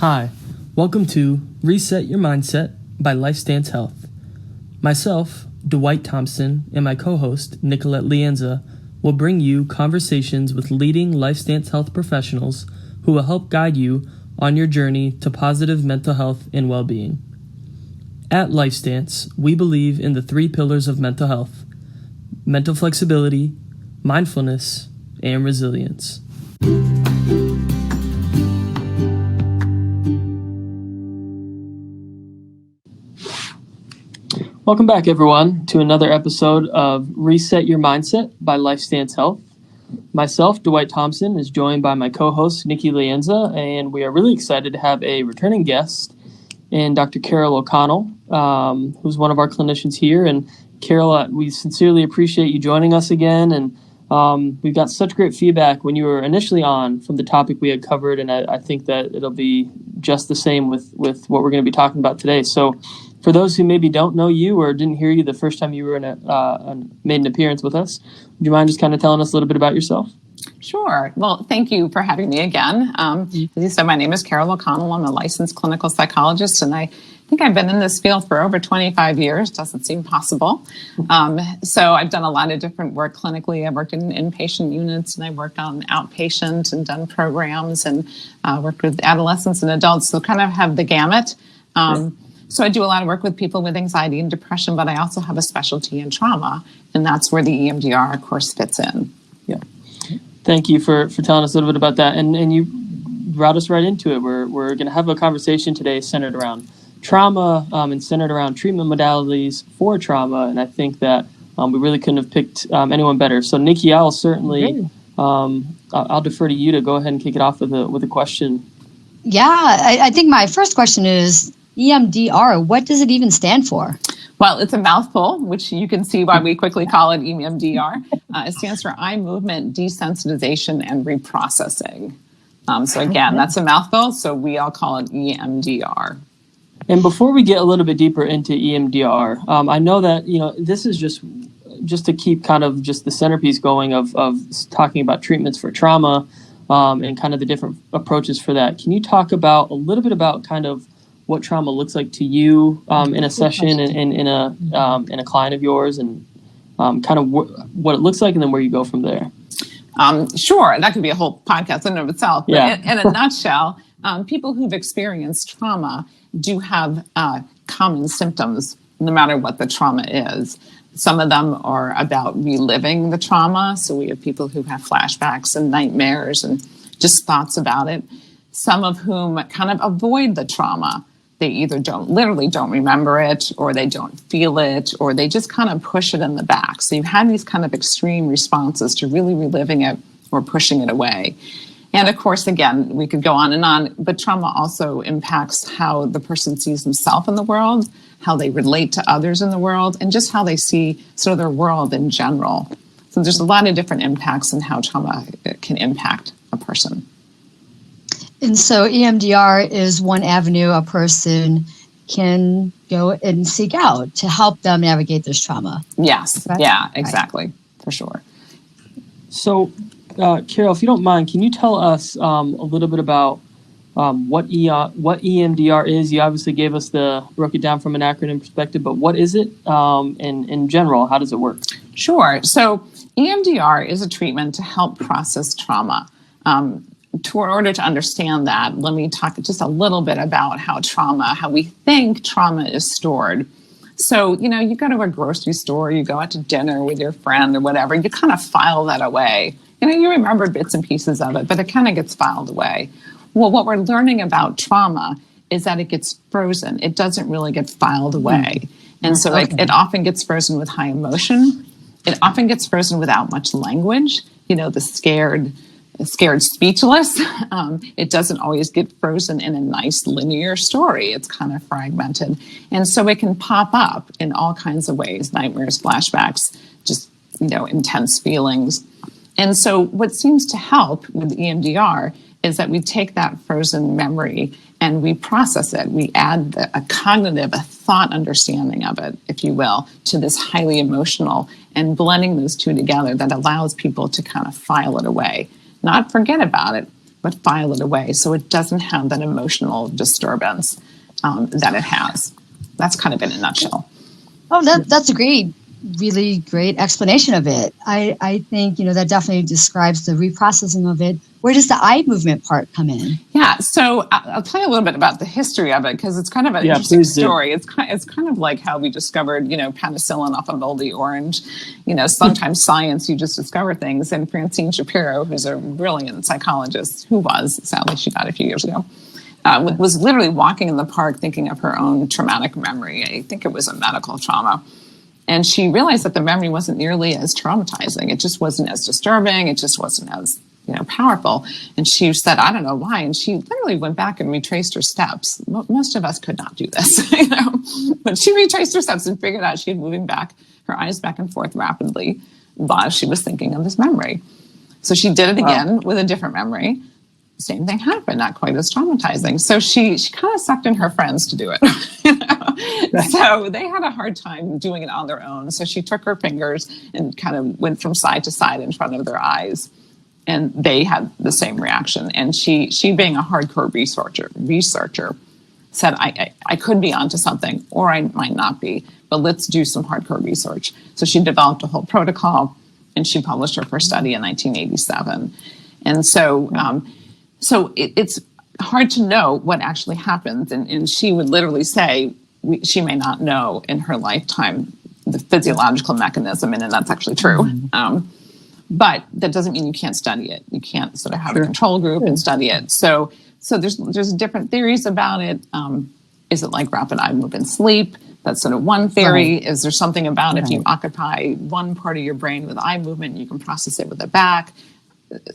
Hi, welcome to Reset Your Mindset by LifeStance Health. Myself, Dwight Thompson, and my co-host, Nicolette Lienza, will bring you conversations with leading LifeStance Health professionals who will help guide you on your journey to positive mental health and well-being. At LifeStance, we believe in the 3 pillars of mental health: mental flexibility, mindfulness, and resilience. Welcome back, everyone, to another episode of Reset Your Mindset by LifeStance Health. Myself, Dwight Thompson, is joined by my co-host, Nikki Lienza, and we are really excited to have a returning guest in Dr. Carol O'Connell, who's one of our clinicians here. And Carol, we sincerely appreciate you joining us again, and we've got such great feedback when you were initially on from the topic we had covered, and I think that it'll be just the same with what we're going to be talking about today. So for those who maybe don't know you or didn't hear you the first time you were made an appearance with us, would you mind just kind of telling us a little bit about yourself? Sure. Well, thank you for having me again. As you said, my name is Carol O'Connell. I'm a licensed clinical psychologist, and I think I've been in this field for over 25 years. Doesn't seem possible. So I've done a lot of different work clinically. I've worked in inpatient units, and I've worked on outpatient and done programs and worked with adolescents and adults. So kind of have the gamut. So I do a lot of work with people with anxiety and depression, but I also have a specialty in trauma, and that's where the EMDR, of course, fits in. Yeah. Thank you for telling us a little bit about that. And you brought us right into it. We're going to have a conversation today centered around trauma and centered around treatment modalities for trauma. And I think that we really couldn't have picked anyone better. So, Nikki, I'll certainly I'll defer to you to go ahead and kick it off with a question. Yeah, I think my first question is EMDR. What does it even stand for? Well, it's a mouthful, which you can see why we quickly call it EMDR. It stands for eye movement desensitization and reprocessing. So again, that's a mouthful, so we all call it EMDR. And before we get a little bit deeper into EMDR, I know that this is just to keep kind of just the centerpiece going of talking about treatments for trauma and kind of the different approaches for that. Can you talk about a little bit about kind of what trauma looks like to you in a session and in a client of yours, and kind of what it looks like, and then where you go from there? Sure, that could be a whole podcast in and of itself. But yeah. in a nutshell, people who've experienced trauma do have common symptoms, no matter what the trauma is. Some of them are about reliving the trauma. So we have people who have flashbacks and nightmares and just thoughts about it. Some of whom kind of avoid the trauma. They either literally don't remember it, or they don't feel it, or they just kind of push it in the back. So you have these kind of extreme responses to really reliving it or pushing it away. And of course, again, we could go on, but trauma also impacts how the person sees himself in the world, how they relate to others in the world, and just how they see sort of their world in general. So there's a lot of different impacts in how trauma can impact a person. And so EMDR is one avenue a person can go and seek out to help them navigate this trauma. Yes. Right? Yeah, exactly. Right. For sure. So, Carol, if you don't mind, can you tell us a little bit about what EMDR is? You obviously broke it down from an acronym perspective, but what is it? And in general, how does it work? Sure. So EMDR is a treatment to help process trauma. In order to understand that, let me talk just a little bit about how we think trauma is stored. So, you go to a grocery store, you go out to dinner with your friend or whatever, you kind of file that away. You remember bits and pieces of it, but it kind of gets filed away. Well, what we're learning about trauma is that it gets frozen. It doesn't really get filed away. And so it often gets frozen with high emotion. It often gets frozen without much language, the scared speechless. It doesn't always get frozen in a nice linear story. It's kind of fragmented. And so it can pop up in all kinds of ways: nightmares, flashbacks, just, intense feelings. And so what seems to help with EMDR is that we take that frozen memory and we process it. We add a thought understanding of it, if you will, to this highly emotional, and blending those two together that allows people to kind of file it away. Not forget about it, but file it away so it doesn't have that emotional disturbance that it has. That's kind of in a nutshell. Oh, that's a really great explanation of it. I think, that definitely describes the reprocessing of it. Where does the eye movement part come in? Yeah, so I'll tell you a little bit about the history of it, because it's kind of an interesting story. It's kind of like how we discovered, penicillin off a moldy orange. Sometimes science, you just discover things. And Francine Shapiro, who's a brilliant psychologist, sadly she died a few years ago, was literally walking in the park thinking of her own traumatic memory. I think it was a medical trauma. And she realized that the memory wasn't nearly as traumatizing. It just wasn't as disturbing. It just wasn't as powerful. And she said, I don't know why. And she literally went back and retraced her steps. Most of us could not do this, but she retraced her steps and figured out she had moving back, her eyes back and forth rapidly while she was thinking of this memory. So she did it again with a different memory. Same thing happened, not quite as traumatizing. So she kind of sucked in her friends to do it. So they had a hard time doing it on their own. So she took her fingers and kind of went from side to side in front of their eyes. And they had the same reaction. And she being a hardcore researcher, said, I could be onto something, or I might not be, but let's do some hardcore research. So she developed a whole protocol, and she published her first study in 1987. And so it's hard to know what actually happens. And she would literally say she may not know in her lifetime the physiological mequism, and that's actually true. But that doesn't mean you can't study it. You can't sort of have a control group and study it. So there's different theories about it. Is it like rapid eye movement sleep? That's sort of one theory. Right. Is there something about if you occupy one part of your brain with eye movement, you can process it with the back?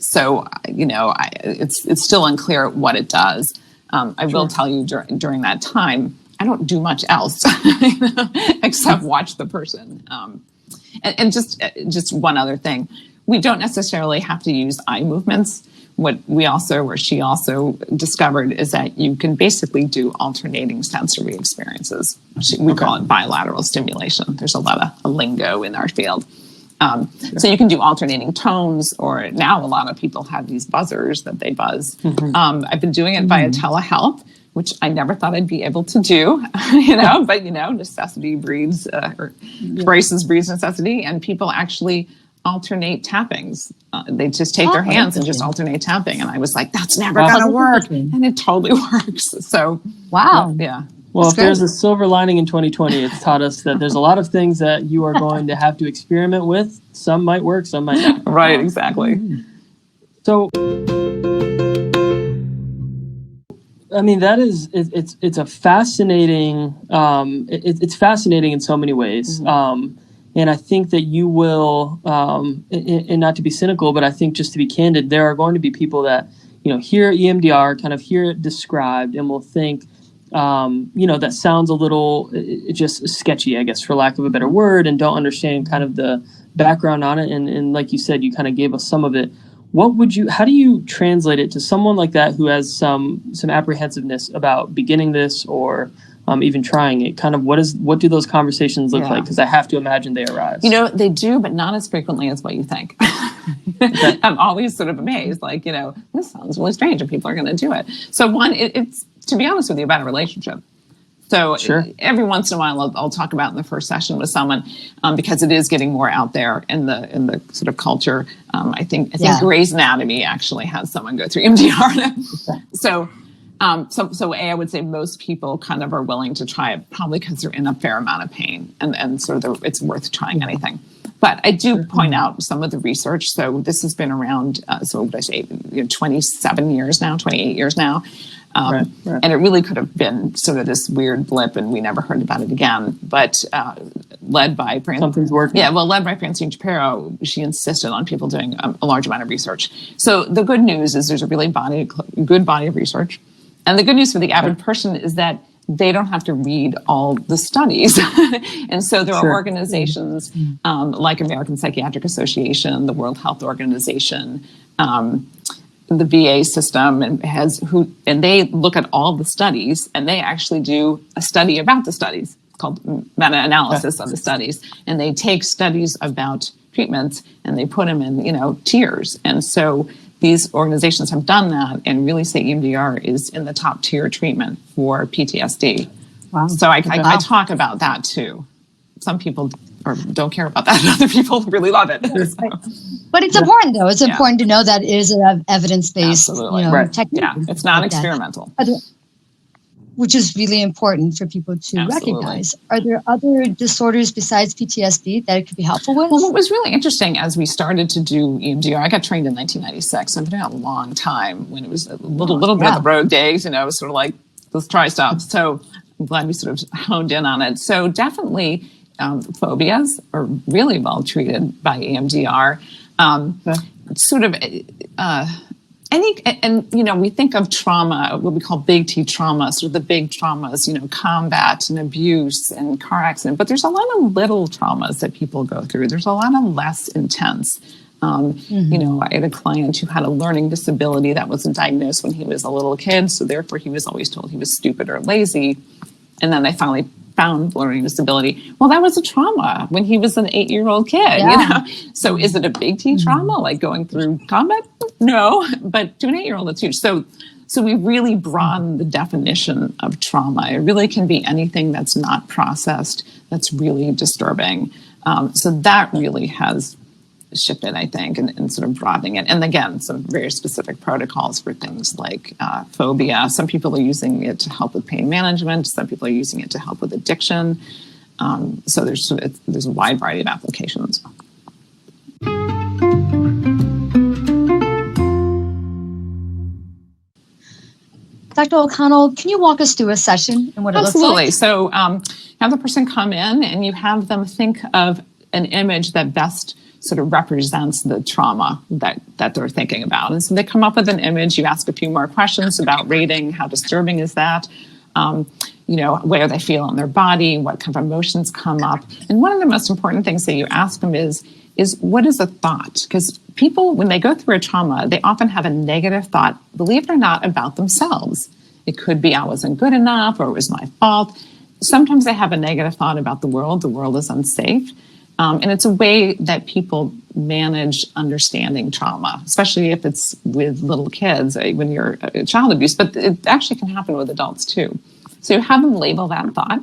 So, it's still unclear what it does. I will tell you during that time, I don't do much else except watch the person. And just one other thing. We don't necessarily have to use eye movements. What she also discovered is that you can basically do alternating sensory experiences. We call it bilateral stimulation. There's a lot of lingo in our field. So you can do alternating tones, or now a lot of people have these buzzers that they buzz. I've been doing it via telehealth, which I never thought I'd be able to do, but necessity breeds, crisis breeds necessity, and people actually alternate tappings. They just take their hands and just alternate tapping. And I was like, that's never going to work. And it totally works. So, wow. Yeah. Well, if there's a silver lining in 2020, it's taught us that there's a lot of things that you are going to have to experiment with. Some might work, some might not. Right, exactly. So, I mean, it's a fascinating, it's fascinating in so many ways. And I think that you will, and not to be cynical, but I think just to be candid, there are going to be people that, hear EMDR, kind of hear it described, and will think, that sounds a little just sketchy, I guess, for lack of a better word, and don't understand kind of the background on it. And like you said, you kind of gave us some of it. How do you translate it to someone like that who has some apprehensiveness about beginning this or even trying it? Kind of what do those conversations look like? Because I have to imagine they arise. They do, but not as frequently as what you think. Okay. I'm always sort of amazed, this sounds really strange and people are going to do it. So one, it's, to be honest with you, about a relationship. So every once in a while, I'll talk about in the first session with someone because it is getting more out there in the sort of culture. I think Grey's Anatomy actually has someone go through EMDR. So I would say most people kind of are willing to try it, probably because they're in a fair amount of pain, and sort of it's worth trying anything. But I do point out some of the research. So this has been around, 27 years now, 28 years now. And it really could have been sort of this weird blip, and we never heard about it again. But led by something's working. Yeah, led by Francine Shapiro, she insisted on people doing a large amount of research. So the good news is there's a really good body of research. And the good news for the average person is that they don't have to read all the studies. And so there are organizations like American Psychiatric Association, the World Health Organization, the VA system, and they look at all the studies, and they actually do a study about the studies called meta-analysis of the studies. And they take studies about treatments and they put them in, tiers. And so these organizations have done that and really say EMDR is in the top tier treatment for PTSD. Wow. So I talk about that too. Some people don't care about that, and other people really love it. But it's important, though. It's important to know that it is an evidence-based technique. Yeah, it's not experimental. Which is really important for people to recognize. Are there other disorders besides PTSD that it could be helpful with? Well, what was really interesting as we started to do EMDR, I got trained in 1996. So I've been doing it a long time when it was a little bit of the road days, sort of like, let's try stuff. So I'm glad we sort of honed in on it. So definitely phobias are really well treated by EMDR. We think of trauma, what we call big T trauma, sort of the big traumas, combat and abuse and car accident. But there's a lot of little traumas that people go through. There's a lot of less intense. I had a client who had a learning disability that wasn't diagnosed when he was a little kid. So therefore, he was always told he was stupid or lazy. And then they finally found learning disability. Well, that was a trauma when he was an 8-year-old kid. So is it a big T trauma, like going through combat? No, but to an 8-year-old, it's huge. So we really broaden the definition of trauma. It really can be anything that's not processed, that's really disturbing. So that really has shifted, I think, and sort of broadening it. And again, some very specific protocols for things like phobia. Some people are using it to help with pain management. Some people are using it to help with addiction. So there's a wide variety of applications. Dr. O'Connell, can you walk us through a session and what it looks like? Absolutely. So have the person come in and you have them think of an image that best sort of represents the trauma that they're thinking about. And so they come up with an image. You ask a few more questions about rating. How disturbing is that? Where they feel in their body, what kind of emotions come up. And one of the most important things that you ask them is what is a thought? Because people, when they go through a trauma, they often have a negative thought, believe it or not, about themselves. It could be I wasn't good enough or it was my fault. Sometimes they have a negative thought about the world. The world is unsafe. And it's a way that people manage understanding trauma, especially if it's with little kids when you're child abuse, but it actually can happen with adults too. So you have them label that thought,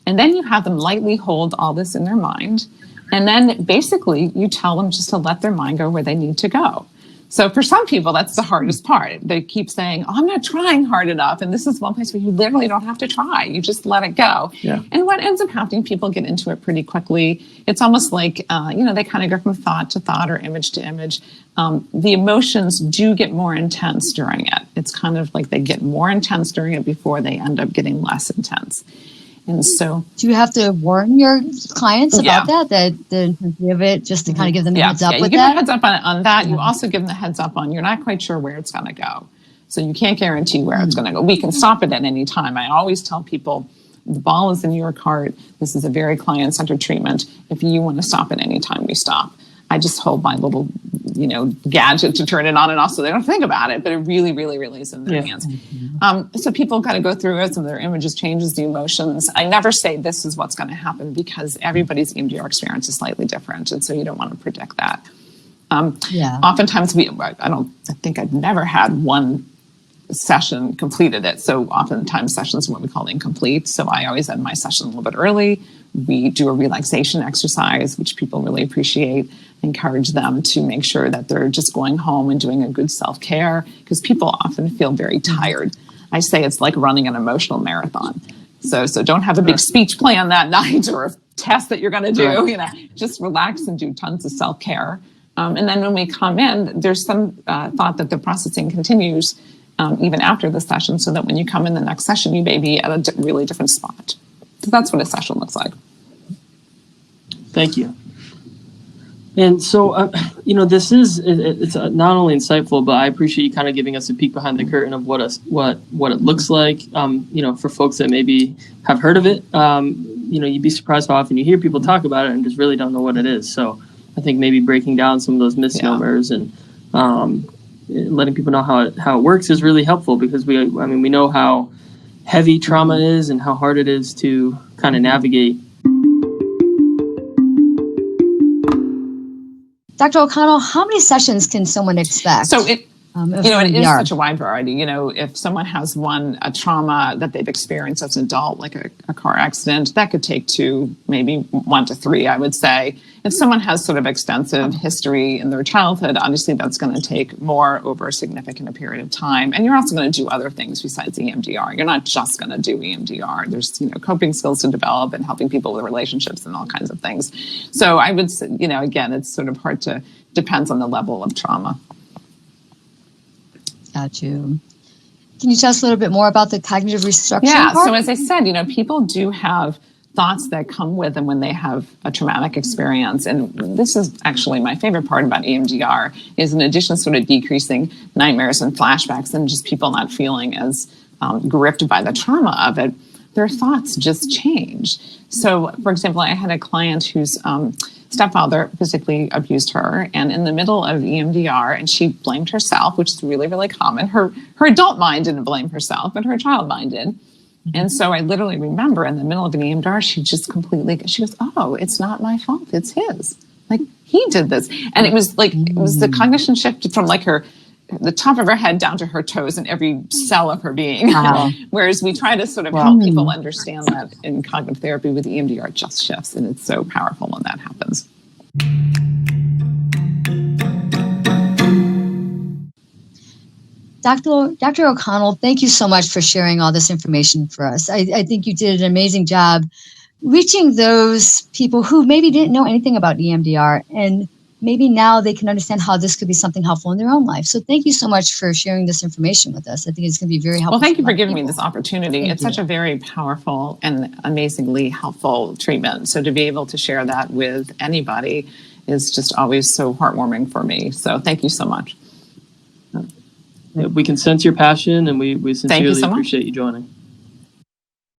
and then you have them lightly hold all this in their mind. And then basically you tell them just to let their mind go where they need to go. So for some people, that's the hardest part. They keep saying, I'm not trying hard enough. And this is one place where you literally don't have to try. You just let it go. Yeah. And what ends up happening, people get into it pretty quickly. It's almost like, they kind of go from thought to thought or image to image. The emotions do get more intense during it. It's kind of like they get more intense during it before they end up getting less intense. And so, do you have to warn your clients about that the intensity of it, just to kind of give them a heads up with that? You give them a heads up on that. You also give them the heads up on you're not quite sure where it's going to go. So you can't guarantee where it's going to go. We can stop it at any time. I always tell people the ball is in your court. This is a very client-centered treatment. If you want to stop at any time, we stop. I just hold my little, gadget to turn it on and off so they don't think about it, but it really, really, really is in their hands. So people got to go through it. Some of their images changes the emotions. I never say this is what's going to happen because everybody's EMDR experience is slightly different. And so you don't want to predict that. Oftentimes I think I've never had one session completed it. So oftentimes sessions are what we call incomplete. So I always end my session a little bit early. We do a relaxation exercise, which people really appreciate. Encourage them to make sure that they're just going home and doing a good self-care because people often feel very tired. I say it's like running an emotional marathon. So don't have a big speech plan that night or a test that you're going to do. Just relax and do tons of self-care. And then when we come in, there's some thought that the processing continues even after the session so that when you come in the next session, you may be at a really different spot. So that's what a session looks like. Thank you. And so, it's not only insightful, but I appreciate you kind of giving us a peek behind the curtain of what it looks like. For folks that maybe have heard of it, you'd be surprised how often you hear people talk about it and just really don't know what it is. So I think maybe breaking down some of those misnomers and letting people know how it works is really helpful because we know how heavy trauma is and how hard it is to kind of navigate. Dr. O'Connell, how many sessions can someone expect? So of You know, it is EMDR? such a wide variety. You know, if someone has a trauma that they've experienced as an adult, like a car accident, that could take maybe 1 to 3, I would say. If someone has sort of extensive history in their childhood, obviously that's going to take more over a significant period of time. And you're also going to do other things besides EMDR. You're not just going to do EMDR. There's, coping skills to develop and helping people with relationships and all kinds of things. So I would say, again, it's sort of depends on the level of trauma. Got you. Can you tell us a little bit more about the cognitive restructuring Yeah, part? so as I said, people do have thoughts that come with them when they have a traumatic experience. And this is actually my favorite part about EMDR is in addition to sort of decreasing nightmares and flashbacks and just people not feeling as gripped by the trauma of it, their thoughts just change. So, for example, I had a client whose stepfather physically abused her, and in the middle of EMDR, and she blamed herself, which is really, really common. Her adult mind didn't blame herself, but her child mind did. And so I literally remember in the middle of an EMDR, she goes, oh, it's not my fault, it's his. Like, he did this. And it was the cognition shift from the top of her head down to her toes and every cell of her being. Wow. Whereas we try to sort of help people understand that in cognitive therapy with EMDR, it just shifts. And it's so powerful when that happens. Dr. O'Connell, thank you so much for sharing all this information for us. I think you did an amazing job reaching those people who maybe didn't know anything about EMDR, and maybe now they can understand how this could be something helpful in their own life. So thank you so much for sharing this information with us. I think it's going to be very helpful. Well, thank you for giving me this opportunity. Thank it's you. such a very powerful and amazingly helpful treatment. So to be able to share that with anybody is just always so heartwarming for me. So thank you so much. We can sense your passion, and we sincerely so much. appreciate you joining.